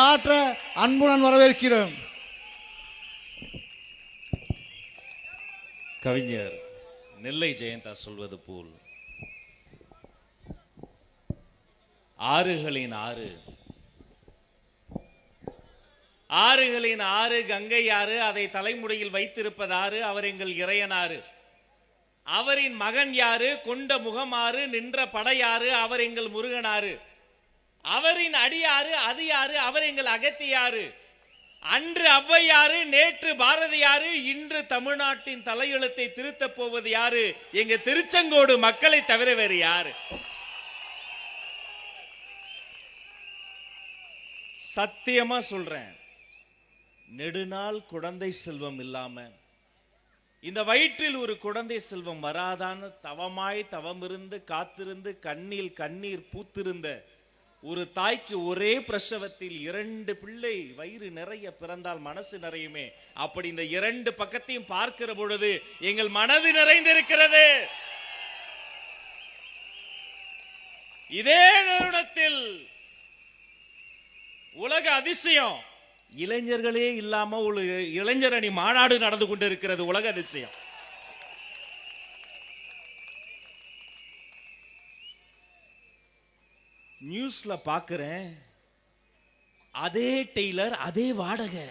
ஆற்ற அன்புடன் வரவேற்கிறோம். கவிஞர் நெல்லை ஜெயந்தா சொல்வது போல், ஆறுகளின் ஆறு, ஆறுகளின் ஆறு கங்கை ஆறு, அதை தலைமுடியில் வைத்திருப்பதாறு, அவர் எங்கள் இறையனாறு. அவரின் மகன் யாரு, கொண்ட முகமாறு, நின்ற படையாறு, அவர் எங்கள் முருகனாறு. அவரின் அடியாறு, அது யாரு, அவர் எங்கள் அகத்தியாறு. அன்று ஔவையாறு, நேற்று பாரதியாறு, இன்று தமிழ்நாட்டின் தலையெழுத்தை திருத்தப் போவது யாரு? எங்க திருச்செங்கோடு மக்களை தவிர வேறு யாரு? சத்தியமா சொல்றேன், நெடுநாள் குழந்தை செல்வம் இல்லாம இந்த வயிற்றில் ஒரு குழந்தை செல்வம் வராதான்னு தவமாய் தவமிருந்து காத்திருந்து கண்ணில் கண்ணீர் பூத்திருந்த ஒரு தாய்க்கு ஒரே பிரசவத்தில் 2 பிள்ளை வயிறு நிறைய பிறந்தால் மனசு நிறையுமே. அப்படி இந்த 2 பக்கத்தையும் பார்க்கிற பொழுது எங்கள் மனது நிறைந்திருக்கிறது. இதே தருணத்தில் உலக அதிசயம், இளைஞர்களே இல்லாம ஒரு இளைஞர் அணி மாநாடு நடந்து கொண்டிருக்கிறது. உலக அதிசயம். நியூஸ்ல பாக்குறேன், அதே டெய்லர் அதே வாடகை.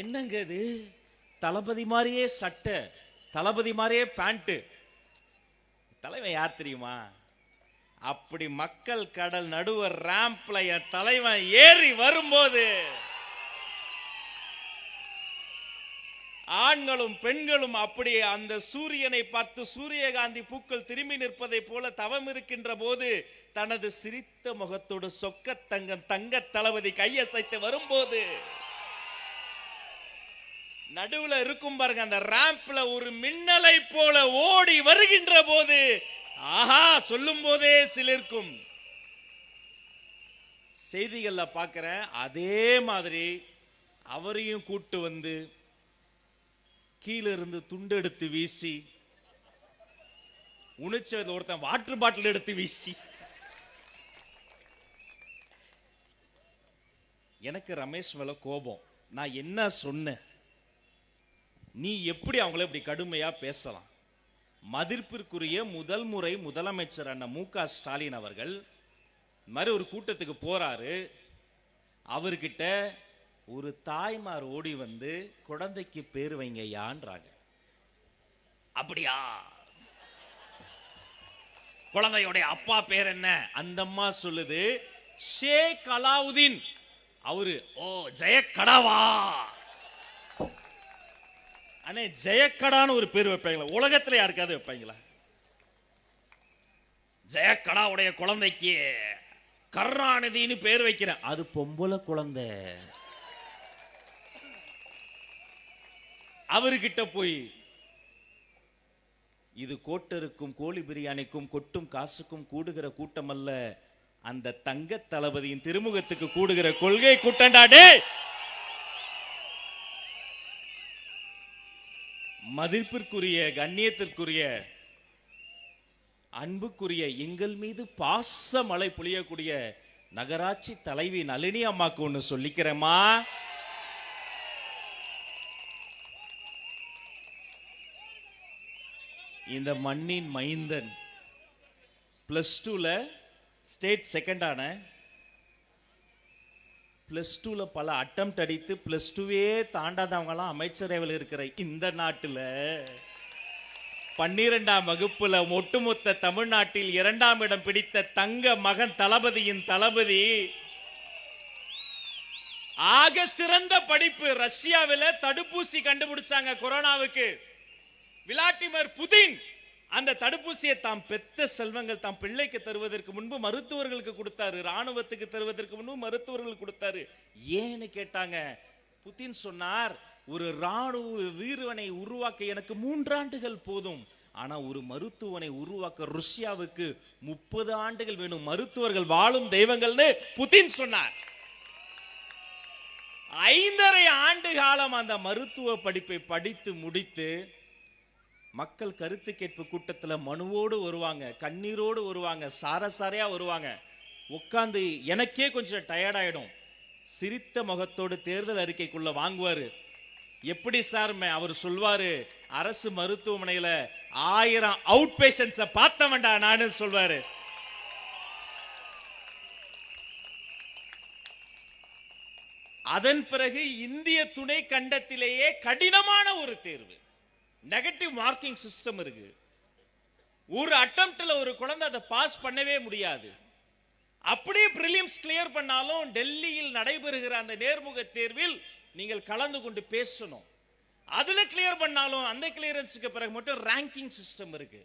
என்னங்க இது? தளபதி மாதிரியே சட்டை, தளபதி மாதிரியே பேண்ட். தலைவன் யார் தெரியுமா? அப்படி மக்கள் கடல் நடுவர் ராம்ப்ல என் தலைவன் ஏறி வரும்போது ஆண்களும் பெண்களும் அப்படி அந்த சூரியனை பார்த்து சூரியகாந்தி பூக்கள் திரும்பி நிற்பதை போல தவம் இருக்கின்ற போது தனது சிரித்த முகத்தோடு சொக்க தங்கம் தங்க தளபதி கையசைத்து வரும்போது நடுவுல இருக்கும் பாருங்க, அந்த ராம்ப்ல ஒரு மின்னலை போல ஓடி வருகின்ற போது ஆஹா சொல்லும் போதே சிலிர்க்கும். செய்திகள்ல பார்க்கிறேன், அதே மாதிரி அவரையும் கூட்டு வந்து கீழே இருந்து துண்டு எடுத்து வீசி, உணிச்ச ஒருத்தன் வாட்டர் பாட்டில் எடுத்து வீசி. எனக்கு ரமேஷ் மேல கோபம். நான் என்ன சொன்னேன்? நீ எப்படி அவங்கள இப்படி கடுமையா பேசலாம்? மதிப்பிற்குரிய முதல் முறை முதலமைச்சர் அண்ணன் மு.க. ஸ்டாலின் அவர்கள் மாதிரி ஒரு கூட்டத்துக்கு போறாரு. அவர்கிட்ட ஒரு தாய்மார் ஓடி வந்து குழந்தைக்கு பேர் வைங்கயான்றாங்க. அப்படியா? குழந்தையோட அப்பா பேர் என்ன? அந்த அம்மா சொல்லுது ஷேக் அலாவுதீன். அவரு ஓ ஜெயக்கடாவா? அண்ணே, ஜெயக்கடான்னு ஒரு பேர் வைப்பாங்களா? உலகத்துல யாருக்காவது வைப்பாங்களா? ஜெயக்கடாவுடைய குழந்தைக்கு கருணாநிதினு பேர் வைக்கிறேன். அது பொம்பளை குழந்தை. அவர்கிட்ட போய் இது கோட்டருக்கும் கோழி பிரியாணிக்கும் கொட்டும் காசுக்கும் கூடுகிற கூட்டம் அல்ல, அந்த தங்க தளபதியின் திருமுகத்துக்கு கூடுகிற கொள்கை கூட்டண்டாடே. மதிப்பிற்குரிய கண்ணியத்திற்குரிய அன்புக்குரிய எங்கள் மீது பாச மழை பொழியக்கூடிய நகராட்சி தலைவி நளினி அம்மாக்கு ஒண்ணு சொல்லிக்கிறேமா. இந்த மண்ணின் மைந்தன் +2ல ஸ்டேட் செகண்ட் ஆன, +2ல பல அட்டெம்ப்ட் அடித்து +2வே தாண்டாதவங்களாம் அமைச்சரவையில் இருக்கிற இந்த நாட்டில் 12ஆம் வகுப்புல ஒட்டுமொத்த தமிழ்நாட்டில் 2ஆம் இடம் பிடித்த தங்க மகன் தளபதியின் தளபதி ஆக சிறந்த படிப்பு. ரஷ்யாவில் தடுப்பூசி கண்டுபிடிச்சாங்க கொரோனாவுக்கு. விளாடிமிர் புதின் அந்த தடுப்பூசியை தாம் பெத்த செல்வங்கள் தாம் பிள்ளைக்கு தருவதற்கு முன்பு மருத்துவர்களுக்கு கொடுத்தாரு, ராணுவத்துக்கு தருவதற்கு முன்பு மருத்துவர்களுக்கு கொடுத்தாரு. ஏன்னு கேட்டாங்க. புதின் சொன்னார், ஒரு ராணுவ வீரனை உருவாக்க எனக்கு 3 ஆண்டுகள் போதும், ஆனா ஒரு மருத்துவனை உருவாக்க ருஷ்யாவுக்கு 30 ஆண்டுகள் வேணும். மருத்துவர்கள் வாழும் தெய்வங்கள்னு புதின் சொன்னார். 5½ ஆண்டு காலம் அந்த மருத்துவ படிப்பை படித்து முடித்து மக்கள் கருத்து கேட்பு கூட்டத்தில் மனுவோடு வருவாங்க, கண்ணீரோடு வருவாங்க, சாரசாரையா வருவாங்க. உட்கார்ந்து எனக்கே கொஞ்சம் டயர்ட் ஆயிடும். சிரித்த முகத்தோடு தேர்தல் அறிக்கைக்குள்ள வாங்குவாரு. எப்படி சார் அவர் சொல்வாரு, அரசு மருத்துவமனையில 1000 அவுட் பேஷண்ட்ஸ பார்த்தவன்டா நானு சொல்வாரு. அதன் பிறகு இந்திய துணை கண்டத்திலேயே கடினமான ஒரு தேர்வு, நெகட்டிவ் மார்க்கிங் சிஸ்டம் இருக்கு. ஒரு அட்டெம்ப்ட்ல ஒரு குழந்தை அதை பாஸ் பண்ணவே முடியாது. அப்படியே பிரிலிம்ஸ் கிளியர் பண்ணாலும் டெல்லியில் நடைபெறுகிற அந்த நேர்முக தேர்வில் நீங்கள் கலந்து கொண்டு பேசணும். அதுல கிளியர் பண்ணாலும் அந்த கிளியரன்ஸுக்கு பிறகு மட்டும் ரேங்கிங் சிஸ்டம் இருக்கு.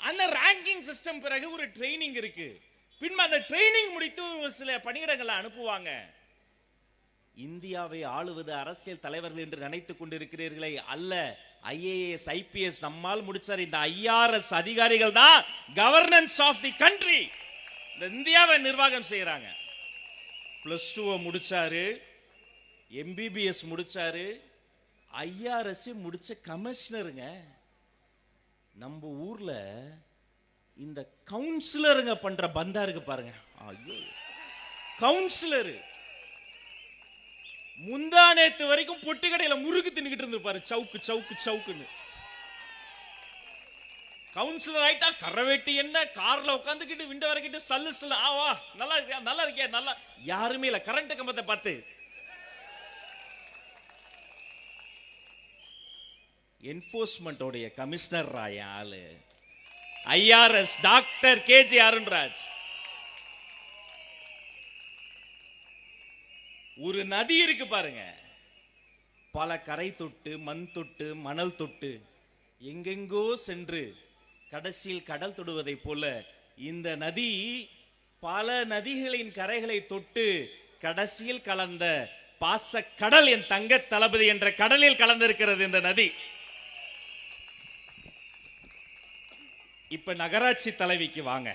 அந்த ரேங்கிங் சிஸ்டம் பிறகு ஒரு ட்ரைனிங் இருக்கு. பின்பு அந்த ட்ரைனிங் முடித்து ஒரு சில பணியிடங்களை அனுப்புவாங்க. இந்தியாவை ஆளுவது அரசியல் தலைவர்கள் என்று நினைத்துக் கொண்டிருக்கிறீர்களே, அல்ல. ஐஏஎஸ் ஐபிஎஸ் நம்மால் முடிச்சார். இந்த ஐஆர்எஸ் அதிகாரிகள் தான் கவர்னன்ஸ் ஆஃப் தி கண்ட்ரி. இந்த இந்தியாவை நிர்வாகம் செய்யறாங்க. +2 முடிச்சாரு, எம்பிபிஎஸ் முடிச்சாரு, ஐஆர்எஸ் முடிச்ச கமிஷனருங்க. நம்ம ஊர்ல இந்த கவுன்சிலருங்க பண்ற பந்தா இருக்கு பாருங்க. ஐயோ, கவுன்சிலர் முந்தா நேத்து வரைக்கும் பொட்டு கடையில முறுக்கு தின்னுகிட்டு இருந்திருப்பாரு, சவுக்கு சவுக்கு சவுக்குன்னு. கவுன்சிலர் ஆயிட்டா கரவேட்டி என்ன, கார்ல உட்காந்துக்கிட்டு விண்டோ வரைக்கிட்டு சல்லு சல்லு, ஆவா நல்லா இருக்கியா நல்லா இருக்கியா நல்லா, யாருமே இல்ல. கரண்ட் கம்பத்தை பார்த்து என்போர்ஸ்மெண்ட் உடைய கமிஷனர் ஆளு ஐஆர்எஸ் டாக்டர் கேஜி அருண்ராஜ். ஒரு நதி இருக்கு பாருங்க, பல கரை தொட்டு மண் தொட்டு மணல் தொட்டு எங்கெங்கோ சென்று கடைசியில் கடல் தொடுவதை போல இந்த நதி பல நதிகளின் கரைகளை தொட்டு கடைசியில் கலந்த பாச கடல் என் தங்க தளபதி என்ற கடலில் கலந்திருக்கிறது இந்த நதி. இப்ப நகராட்சி தலைவிக்கு வாங்க.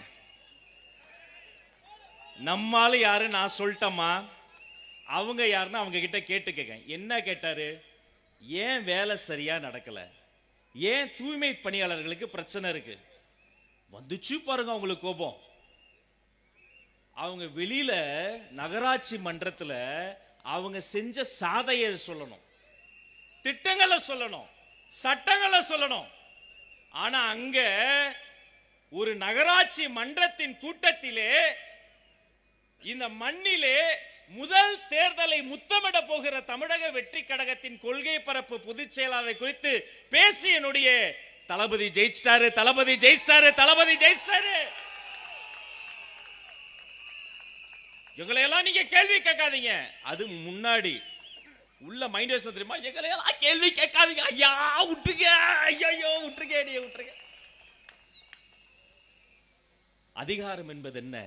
நம்மால யாரு நான் சொல்லிட்டேம்மா, அவங்க யாருன்னா அவங்க கிட்ட கேட்டுக்க. என்ன கேட்டாரு, ஏன் வேலை சரியா நடக்கல, ஏன் தூய்மை பணியாளர்களுக்கு பிரச்சனை இருக்கு. வந்துச்சு பாருங்க அவங்களுக்கு கோபம். அவங்க வெளியில நகராட்சி மன்றத்துல அவங்க செஞ்ச சாதையை சொல்லணும், திட்டங்களை சொல்லணும், சட்டங்களை சொல்லணும். ஆனா அங்க ஒரு நகராட்சி மன்றத்தின் கூட்டத்திலே இந்த மண்ணிலே முதல் தேர்தலை முத்தமிட போகிற தமிழக வெற்றி கழகத்தின் கொள்கை பரப்பு பொதுச் செயலாளர் குறித்து பேசிய என்னுடைய தளபதி ஜெயிச்சிட்டாரு, தளபதி ஜெயிச்சிட்டாரு, தளபதி ஜெயிச்சிட்டாரு. எங்களை எல்லாம் நீங்க கேள்வி கேட்காதீங்க. அது முன்னாடி உள்ள மைண்ட் வாய்ஸ் தெரியுமா, எங்களை எல்லாம் கேள்வி கேட்காதீங்க, ஐயா விட்டுருங்க, ஐயோ விட்டுருங்க, நீ விட்டுருங்க. அதிகாரம் என்பது என்ன,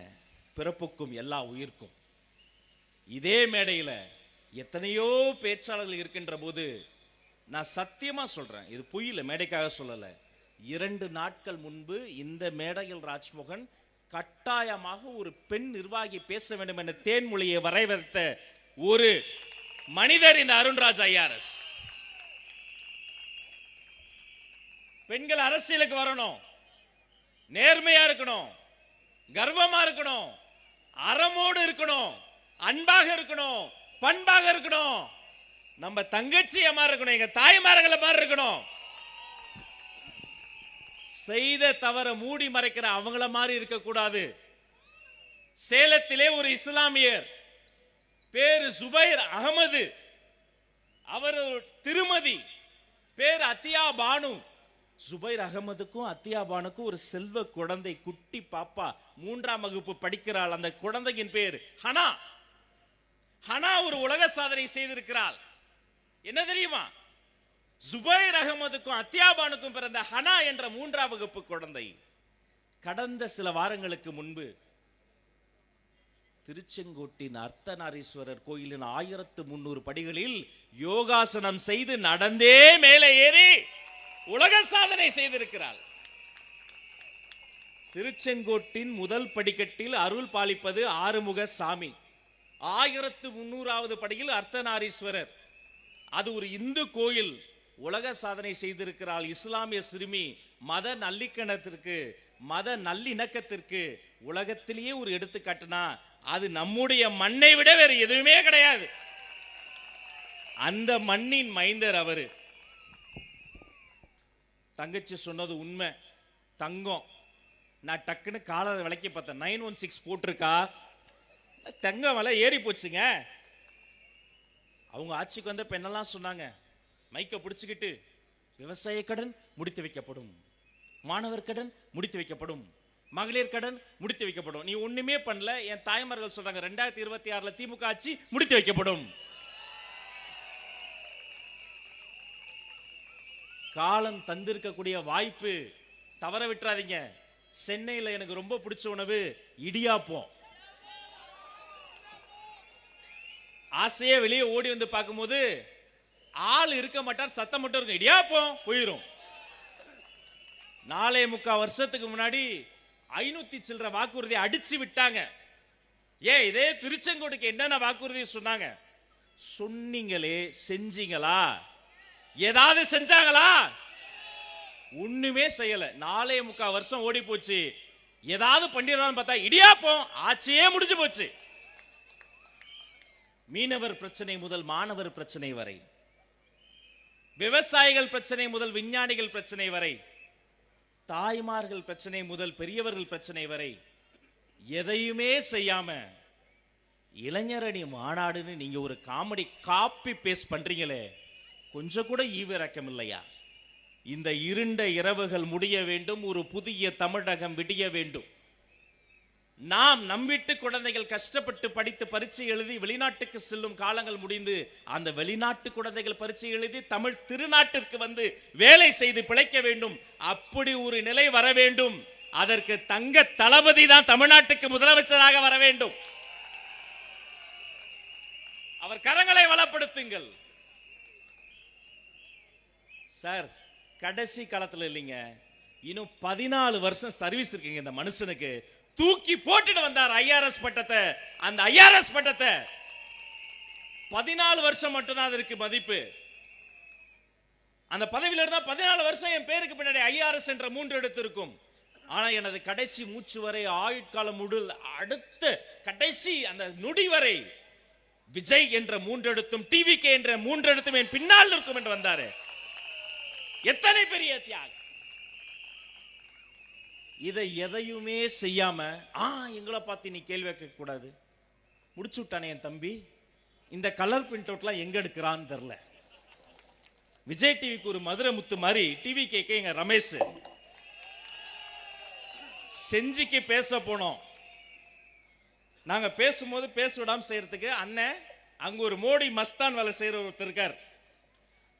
பிறப்புக்கும் எல்லா உயிர்க்கும். இதே மேடையில் எத்தனையோ பேச்சாளர்கள் இருக்கின்ற போது நான் சத்தியமா சொல்றேன், இது பொய்யில்லை, மேடைக்காக சொல்லல. 2 நாட்கள் முன்பு இந்த மேடையில் ராஜ்மோகன் கட்டாயமாக ஒரு பெண் நிர்வாகி பேச வேண்டும் என்ற தேன்மொழியை வரையறுத்த ஒரு மனிதர் இந்த அருண்ராஜ் ஐஆர்எஸ். பெண்கள் அரசியலுக்கு வரணும், நேர்மையா இருக்கணும், கர்வமா இருக்கணும், அறமோடு இருக்கணும், அன்பாக இருக்கணும், பண்பாக இருக்கணும், நம்ம தங்கச்சிய மாதிரி இருக்கணும், எங்க தாய்மார்களை மாதிரி இருக்கணும். செய்த தவற மூடி மறைக்கிற அவங்கள மாதிரி இருக்க கூடாது. சேலத்திலே ஒரு இஸ்லாமியர் பேரு ஜுபைர் அகமது, அவர் திருமதி பேர் அத்தியா பானு. ஜுபைர் அகமதுக்கும் அத்தியா பானுக்கும் ஒரு செல்வ குழந்தை, குட்டி பாப்பா, 3ஆம் வகுப்பு படிக்கிறாள். அந்த குழந்தையின் பேர் ஹனா. ஹனா ஒரு உலக சாதனை செய்திருக்கிறாள். என்ன தெரியுமா, ஜுபைர் அகமதுக்கும் அத்தியாபானுக்கும் பிறந்த ஹனா என்ற 3ஆம் வகுப்பு குழந்தை கடந்த சில வாரங்களுக்கு முன்பு திருச்செங்கோட்டின் அர்த்தநாரீஸ்வரர் கோயிலின் 1300 படிகளில் யோகாசனம் செய்து நடந்தே மேலே ஏறி உலக சாதனை செய்திருக்கிறாள். திருச்செங்கோட்டின் முதல் படிக்கட்டில் அருள் பாலிப்பது ஆறுமுக சாமி. 1300வது படியில் அர்த்தநாரீஸ்வரர், அது ஒரு இந்து கோயில். உலக சாதனை செய்திருக்கிறாள். இஸ்லாமிய சிறுமி மத நல்லிணக்கத்திற்கு உலகத்திலேயே ஒரு எடுத்துக்காட்டுனா அது நம்முடைய மண்ணை விட வேற எதுவுமே கிடையாது. அந்த மண்ணின் மைந்தர் அவரு. தங்கச்சி சொன்னது உண்மை. தங்கம். நான் டக்குன்னு காலரை விலைக்கு பார்த்தேன். 916 போட்டிருக்கா. தங்கம் விலை ஏறி போச்சுங்க. அவங்க ஆட்சிக்கு வந்த பெண்ணெல்லாம் சொன்னாங்க, மைக்க பிடிச்சுக்கிட்டு விவசாய கடன் முடித்து வைக்கப்படும், மாணவர் கடன் முடித்து வைக்கப்படும், மகளிர் கடன் முடித்து வைக்கப்படும். நீ ஒண்ணுமே பண்ணல. என் தாய்மார்கள் சொல்றாங்க 2026 திமுக ஆட்சி முடித்து வைக்கப்படும். காலம் தந்திருக்கக்கூடிய வாய்ப்பு தவற விட்டுறாதீங்க. சென்னையில் எனக்கு ரொம்ப பிடிச்ச உணவு இடியாப்பம். ஆசையே வெளியே ஓடி வந்து பார்க்கும்போது ஆள் இருக்க மாட்டார், சத்தம் மட்டும் இருக்கும். இடியாப்பம் போயிரும். 4.25 வருஷத்துக்கு முன்னாடி 500 சில்லற வாக்குறுதி அடிச்சு விட்டாங்க. ஏன் இதே திருச்செங்கோடுக்கு என்னென்ன வாக்குறுதி சொன்னாங்க? சொன்னீங்களே, செஞ்சீங்களா? ஏதாவது செஞ்சாங்களா? ஒண்ணுமே செய்யல. 4.25 வருஷம் ஓடி போச்சு. ஏதாவது பண்ணிடலாம்னு பார்த்தா இடியாப்பம் ஆட்சியே முடிஞ்சு போச்சு. மீனவர் பிரச்சனை முதல் மாணவர் பிரச்சனை வரை, விவசாயிகள் பிரச்சனை முதல் விஞ்ஞானிகள் பிரச்சனை வரை, தாய்மார்கள் பிரச்சனை முதல் பெரியவர்கள் பிரச்சனை வரை எதையுமே செய்யாம இளைஞரணி மாநாடுன்னு நீங்க ஒரு காமெடி காப்பி பேஸ்ட் பண்றீங்களே, கொஞ்சம் கூட ஈவிரக்கம் இல்லையா? இந்த இருண்ட இரவுகள் முடிய வேண்டும், ஒரு புதிய தமிழகம் விடிய வேண்டும். நாம் நம் வீட்டு குழந்தைகள் கஷ்டப்பட்டு படித்து பரீட்சை எழுதி வெளிநாட்டுக்கு செல்லும் காலங்கள் முடிந்து, அந்த வெளிநாட்டு குழந்தைகள் பரீட்சை எழுதி தமிழ் திருநாட்டிற்கு வந்து வேலை செய்து பிழைக்க வேண்டும். அப்படி ஒரு நிலை வர வேண்டும். அதற்கு தங்க தளபதி தான் தமிழ்நாட்டுக்கு முதலமைச்சராக வர வேண்டும். அவர் கரங்களை வளப்படுத்துங்கள் சார். கடைசி காலத்துல இல்லைங்க, இன்னும் 14 வருஷம் சர்வீஸ் இருக்குங்க இந்த மனுஷனுக்கு. தூக்கி போட்டுட்டு வந்தார் ஐஆர்எஸ் பட்டத்தை. அந்த ஐஆர்எஸ் பட்டத்தை 14 வருஷம் மட்டும்தான் அதற்கு மதிப்பு. அந்த பதவியில இருந்தா 14 வருஷம் என் பேருக்கு பின்னாடி ஐஆர்எஸ் என்ற 3 எழுத்து இருக்கும். ஆனா எனது கடைசி மூச்சு வரை, ஆயுட்காலம் முடில் அடுத்த கடைசி அந்த நொடி வரை விஜய் என்ற 3 எழுத்தும் டிவிகே என்ற 3 எழுத்தும் என் பின்னால் இருக்கும் என்று வந்தாரு. எத்தனை பெரிய தியாகம்! இதை எதையுமே செய்யாம எங்களை பார்த்து நீ கேள்வி கேட்க கூடாது. முடிச்சு விட்டானே என் தம்பி. இந்த கலர் பிரிண்ட் அவுட்லாம் எங்க எடுக்கிறான்னு தெரியல. விஜய் டிவிக்கு ஒரு மதுரை முத்து மாதிரி டிவி கேட்க எங்க ரமேஷ் செஞ்சிக்கு பேச போனோம். நாங்க பேசும்போது பேச விடாம செய்யறதுக்கு அண்ணன் அங்க ஒரு மோடி மஸ்தான் வேலை செய்யற ஒருத்தர் இருக்கார்.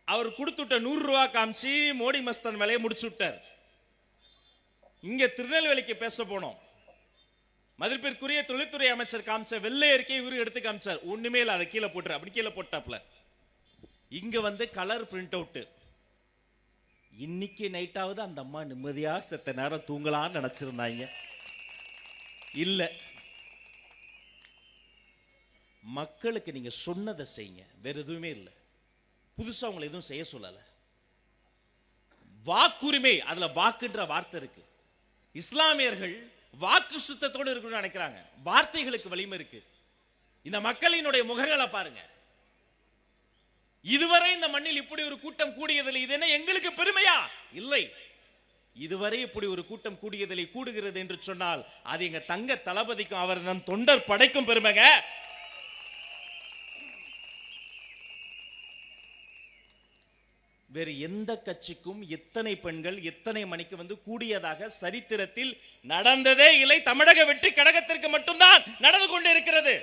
அவர் கொடுத்துட்ட 100 ரூபா காமிச்சு மோடி மஸ்தான் வேலையை முடிச்சு விட்டார். இங்க திருநெல்வேலிக்கு பேச போனோம். மதிப்பிற்குரிய தொழில்துறை அமைச்சர் காமிச்ச வெள்ளை அறிக்கை இவரு எடுத்து காமிச்சார். ஒண்ணுமே இல்ல, அதை கீழே போட்டுரு அப்படி கீழே போட்டாப்ல. இங்க வந்து கலர் பிரிண்ட் அவுட். இன்னைக்கு நைட்டாவது அந்த அம்மா நிம்மதியா செத்த நேரம் தூங்கலான்னு நினைச்சிருந்தாங்க. இல்ல, மக்களுக்கு நீங்க சொன்னதை செய்யுங்க, வேற எதுவுமே இல்லை. புதுசா உங்களை எதுவும் செய்ய சொல்லல. வாக்குரிமை, அதுல வாக்குன்ற வார்த்தை இருக்கு. இஸ்லாமியர்கள் வாக்கு சுத்தத்தோடு இருக்கணும்னு நினைக்கிறாங்க. வார்த்தைகளுக்கு வலிமை இருக்கு. இந்த மக்களினுடைய முகங்களை பாருங்க. இதுவரை இந்த மண்ணில் இப்படி ஒரு கூட்டம் கூடியதில்லை. இது என்ன எங்களுக்கு பெருமையா? இல்லை. இதுவரை இப்படி ஒரு கூட்டம் கூடியதில்லை. கூடுகிறது என்று சொன்னால் அது எங்க தங்க தளபதிக்கும் அவர் நம் தொண்டர் படைக்கும் பெருமைங்க. வேறு எந்த கட்சிக்கும் எத்தனை பெண்கள் எத்தனை மணிக்கு வந்து கூடியதாக சரித்திரத்தில் நடந்ததே இல்லை. தமிழக வெற்றி கழகத்திற்கு மட்டும்தான் நடந்து கொண்டிருக்கிறது.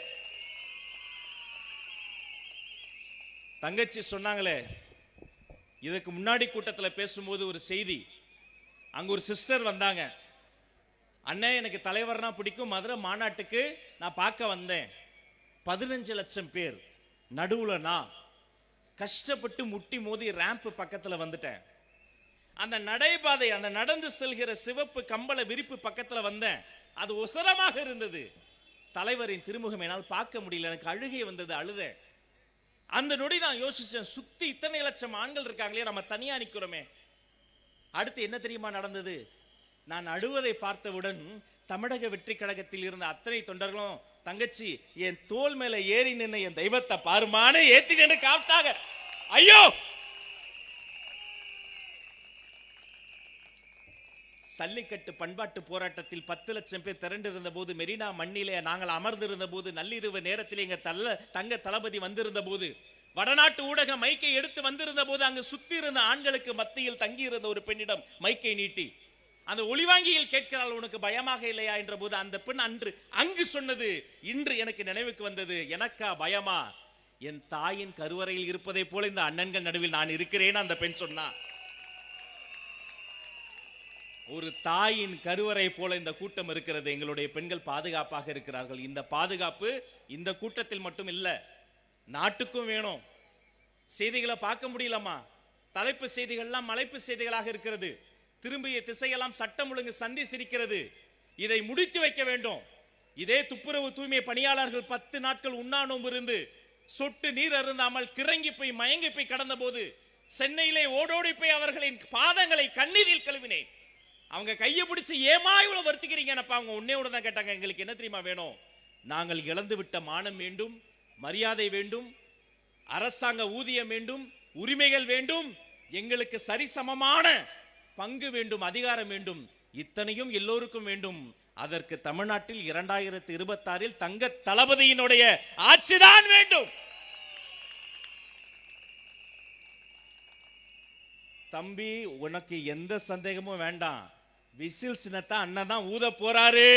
தங்கச்சி சொன்னாங்களே, இதுக்கு முன்னாடி கூட்டத்தில் பேசும்போது ஒரு செய்தி. அங்க ஒரு சிஸ்டர் வந்தாங்க. அண்ணே, எனக்கு தலைவர்னா பிடிக்கும், மதுரை மாநாட்டுக்கு நான் பார்க்க வந்தேன். 15 லட்சம் பேர் நடுவுல நான் கஷ்டப்பட்டு முட்டி மோதி ரேம்ப் பக்கத்துல வந்துட்டேன். அந்த நடைபாதை, அந்த நடந்து செல்கிற சிவப்பு கம்பள விரிப்பு பக்கத்துல வந்தேன். அது ஒசரமாக இருந்தது. தலைவரின் திருமுகம் என்னால் பார்க்க முடியல. எனக்கு அழுகை வந்தது, அழுதேன். அந்த நொடி நான் யோசிச்சேன், சுத்தி இத்தனை லட்சம் ஆண்கள் இருக்காங்களே, நம்ம தனியா நிக்கிறோமே. அடுத்து என்ன தெரியுமா நடந்தது? நான் அழுவதை பார்த்தவுடன் தமிழக வெற்றி கழகத்தில் இருந்த அத்தனை தொண்டர்களும் தங்கச்சி என் தோல் மேல ஏறி நின்று என் தெய்வத்தை பாருமானு ஏத்தி நின்று காப்பிட்டாங்க. ஐயோ, சல்லிக்கட்டு பண்பாட்டு போராட்டத்தில் 10 லட்சம் பேர் திரண்டிருந்த போது, மெரினா மண்ணிலே நாங்கள் அமர்ந்திருந்த போது, நள்ளிரவு நேரத்தில் எங்க தங்க தளபதி வந்திருந்த போது, வடநாட்டு ஊடக மைக்கை எடுத்து வந்திருந்த போது, அங்கு சுத்தி இருந்த ஆண்களுக்கு மத்தியில் தங்கி இருந்த ஒரு பெண்ணிடம் மைக்கை நீட்டி அந்த ஒளிவாங்கியில் கேட்கிறாள், உனக்கு பயமாக இல்லையா என்ற போது அந்த பெண் அன்று அங்கு சொன்னது இன்று எனக்கு நினைவுக்கு வந்தது. எனக்கா பயமா? என் தாயின் கருவறையில் இருப்பதை போல இந்த அண்ணன்கள் நடுவில் நான் இருக்கிறேன் அந்த பெண் சொன்னா. ஒரு தாயின் கருவறை போல இந்த கூட்டம் இருக்கிறது. எங்களுடைய பெண்கள் பாதுகாப்பாக இருக்கிறார்கள். இந்த பாதுகாப்பு இந்த கூட்டத்தில் மட்டும் இல்ல, நாட்டுக்கும் வேணும். செய்திகளை பார்க்க முடியலமா, தலைப்பு செய்திகள்லாம் மலைப்பு செய்திகளாக இருக்கிறது. திரும்பிய திசையெல்லாம் சட்டம் ஒழுங்கு சந்தி சிரிக்கிறது. இதை முடித்து வைக்க வேண்டும். இதே துப்புரவு தூய்மை பணியாளர்கள் 10 நாட்கள் உண்ணாநோம்பு இருந்து சொட்டு நீர் அருந்தாமல் கிறங்கி போய் மயங்கி போய் கடந்த போது சென்னையிலே ஓடோடி போய் அவர்களின் பாதங்களை கண்ணீரில் கழுவினேன். அவங்க கையை பிடிச்சு ஏமா இவ்வளவு வருத்திக்கிறீங்கன்னப்பா அவங்க உன்னே தான் கேட்டாங்க. எங்களுக்கு என்ன தெரியுமா வேணும்? நாங்கள் இழந்து விட்ட மானம் வேண்டும், மரியாதை வேண்டும், அரசாங்க ஊதியம் வேண்டும், உரிமைகள் வேண்டும், எங்களுக்கு சரிசமமான பங்கு வேண்டும், அதிகாரம் வேண்டும். இத்தனையும் எல்லோருக்கும் வேண்டும். அதற்கு தமிழ்நாட்டில் 2026 தங்க தளபதியினுடைய ஆட்சிதான் வேண்டும். தம்பி, உனக்கு எந்த சந்தேகமும் வேண்டாம். விசில் சின்னத்தை அண்ணன் தான் ஊத போறாரு.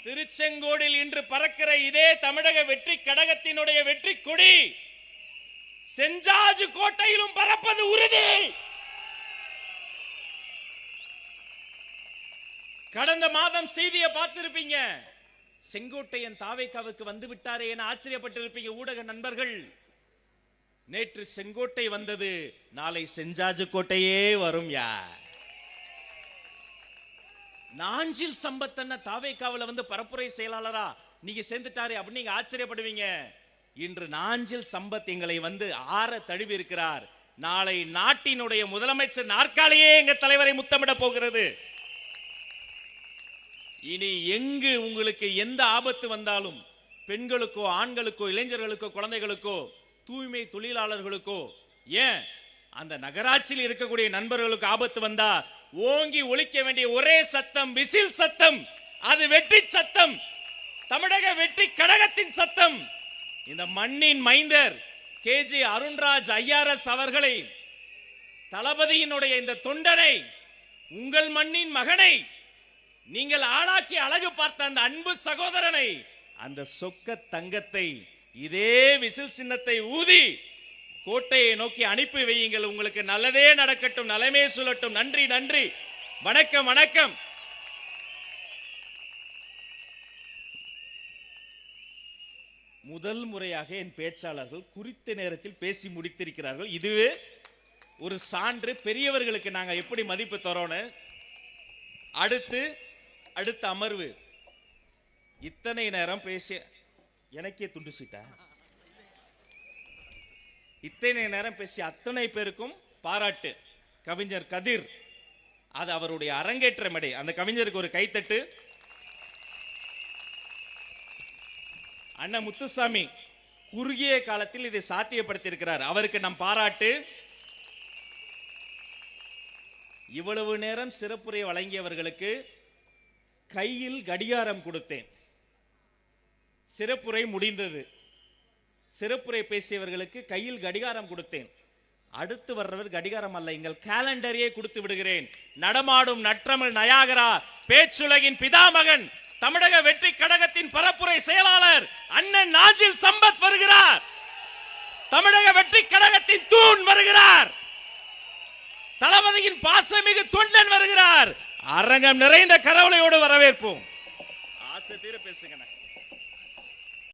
திருச்செங்கோடில் இன்று பறக்கிற இதே தமிழக வெற்றி கழகத்தினுடைய வெற்றி கொடி செஞ்சாஜு கோட்டையிலும் பறப்பது உறுதி. கடந்த மாதம் செய்தியை பார்த்திருப்பீங்க. செங்கோட்டையன் தாவேக்காவுக்கு வந்து விட்டாரே என ஆச்சரியப்பட்டிருப்பீங்க ஊடக நண்பர்கள். நேற்று செங்கோட்டை வந்தது, நாளை செஞ்சாஜு கோட்டையே வரும். யார்? நாஞ்சில் சம்பத் அண்ணா தாவேக்காவுல வந்து பரப்புரை செயலாளரா நீங்க சேர்ந்துட்டாரு அப்படின்னு நீங்க ஆச்சரியப்படுவீங்க. இன்று நாஞ்சில் சம்பத் எங்களை வந்து ஆற தழுவி இருக்கிறார். நாளை நாட்டினுடைய முதலமைச்சர் நாற்காலியே எங்க தலைவரை முத்தமிட போகிறது. இனி எங்கு உங்களுக்கு எந்த ஆபத்து வந்தாலும், பெண்களுக்கோ ஆண்களுக்கோ இளைஞர்களுக்கோ குழந்தைகளுக்கோ தூய்மை தொழிலாளர்களுக்கோ, ஏன் அந்த நகராட்சியில் இருக்கக்கூடிய நண்பர்களுக்கு ஆபத்து வந்தா ஓங்கி ஒலிக்க வேண்டிய ஒரே சத்தம் விசில் சத்தம். அது வெற்றி சத்தம், தமிழக வெற்றி கழகத்தின் சத்தம். இந்த மண்ணின் மைந்தர் கேஜி அருண்ராஜ் ஐஆர்எஸ் அவர்களை, தளபதியினுடைய இந்த தொண்டனை, உங்கள் மண்ணின் மகனை, நீங்கள் ஆளாக்கி அழகு பார்த்த அந்த அன்பு சகோதரனை, அந்த சொக்க தங்கத்தை இதே விசில் சின்னத்தை ஊதி கோட்டையை நோக்கி அனுப்பி வையுங்கள். உங்களுக்கு நல்லதே நடக்கட்டும், நலமே சுழட்டும். நன்றி, நன்றி, வணக்கம், வணக்கம். முதல் முறையாக என் பேச்சாளர்கள் குறித்த நேரத்தில் பேசி முடித்திருக்கிறார்கள். இதுவே ஒரு சான்று. பெரியவர்களுக்கு நாங்க எப்படி மதிப்பு தரோன்னு. அடுத்த அமர்வு இத்தனை நேரம் பேசிய எனக்கே துண்டு சீட்டா. இத்தனை நேரம் பேசிய அத்தனை பேருக்கும் பாராட்டு. கவிஞர் கதிர், அது அவருடைய அரங்கேற்ற மேடை. அந்த கவிஞருக்கு ஒரு கைத்தட்டு. அண்ணன் முத்துசாமி குறுகிய காலத்தில் இதை சாத்தியப்படுத்தி இருக்கிறார். அவருக்கு நம் பாராட்டு. இவ்வளவு நேரம் சிறப்புரை வழங்கியவர்களுக்கு கையில் கடிகாரம் கொடுத்தேன். சிறப்புரை முடிந்தது. சிறப்புரை பேசியவர்களுக்கு கையில் கடிகாரம் கொடுத்தேன். அடுத்து வர்றவர் கடிகாரம் அல்ல, எங்கள் கேலண்டரையே கொடுத்து விடுகிறேன். நடமாடும் நற்றமிழ் நயாகரா, பேச்சுலகின் பிதாமகன், தமிழக வெற்றி கழகத்தின் பரப்புரை செயலாளர் அண்ணன் நாஞ்சில் சம்பத் வருகிறார். தமிழக வெற்றி கழகத்தின் தூண் வருகிறார். தளபதியின் பாசமிகு தொண்டன் வருகிறார். அரங்கம் நிறைந்த கரவலையோடு வரவேற்போம். ஆசை தீர பேசுங்க.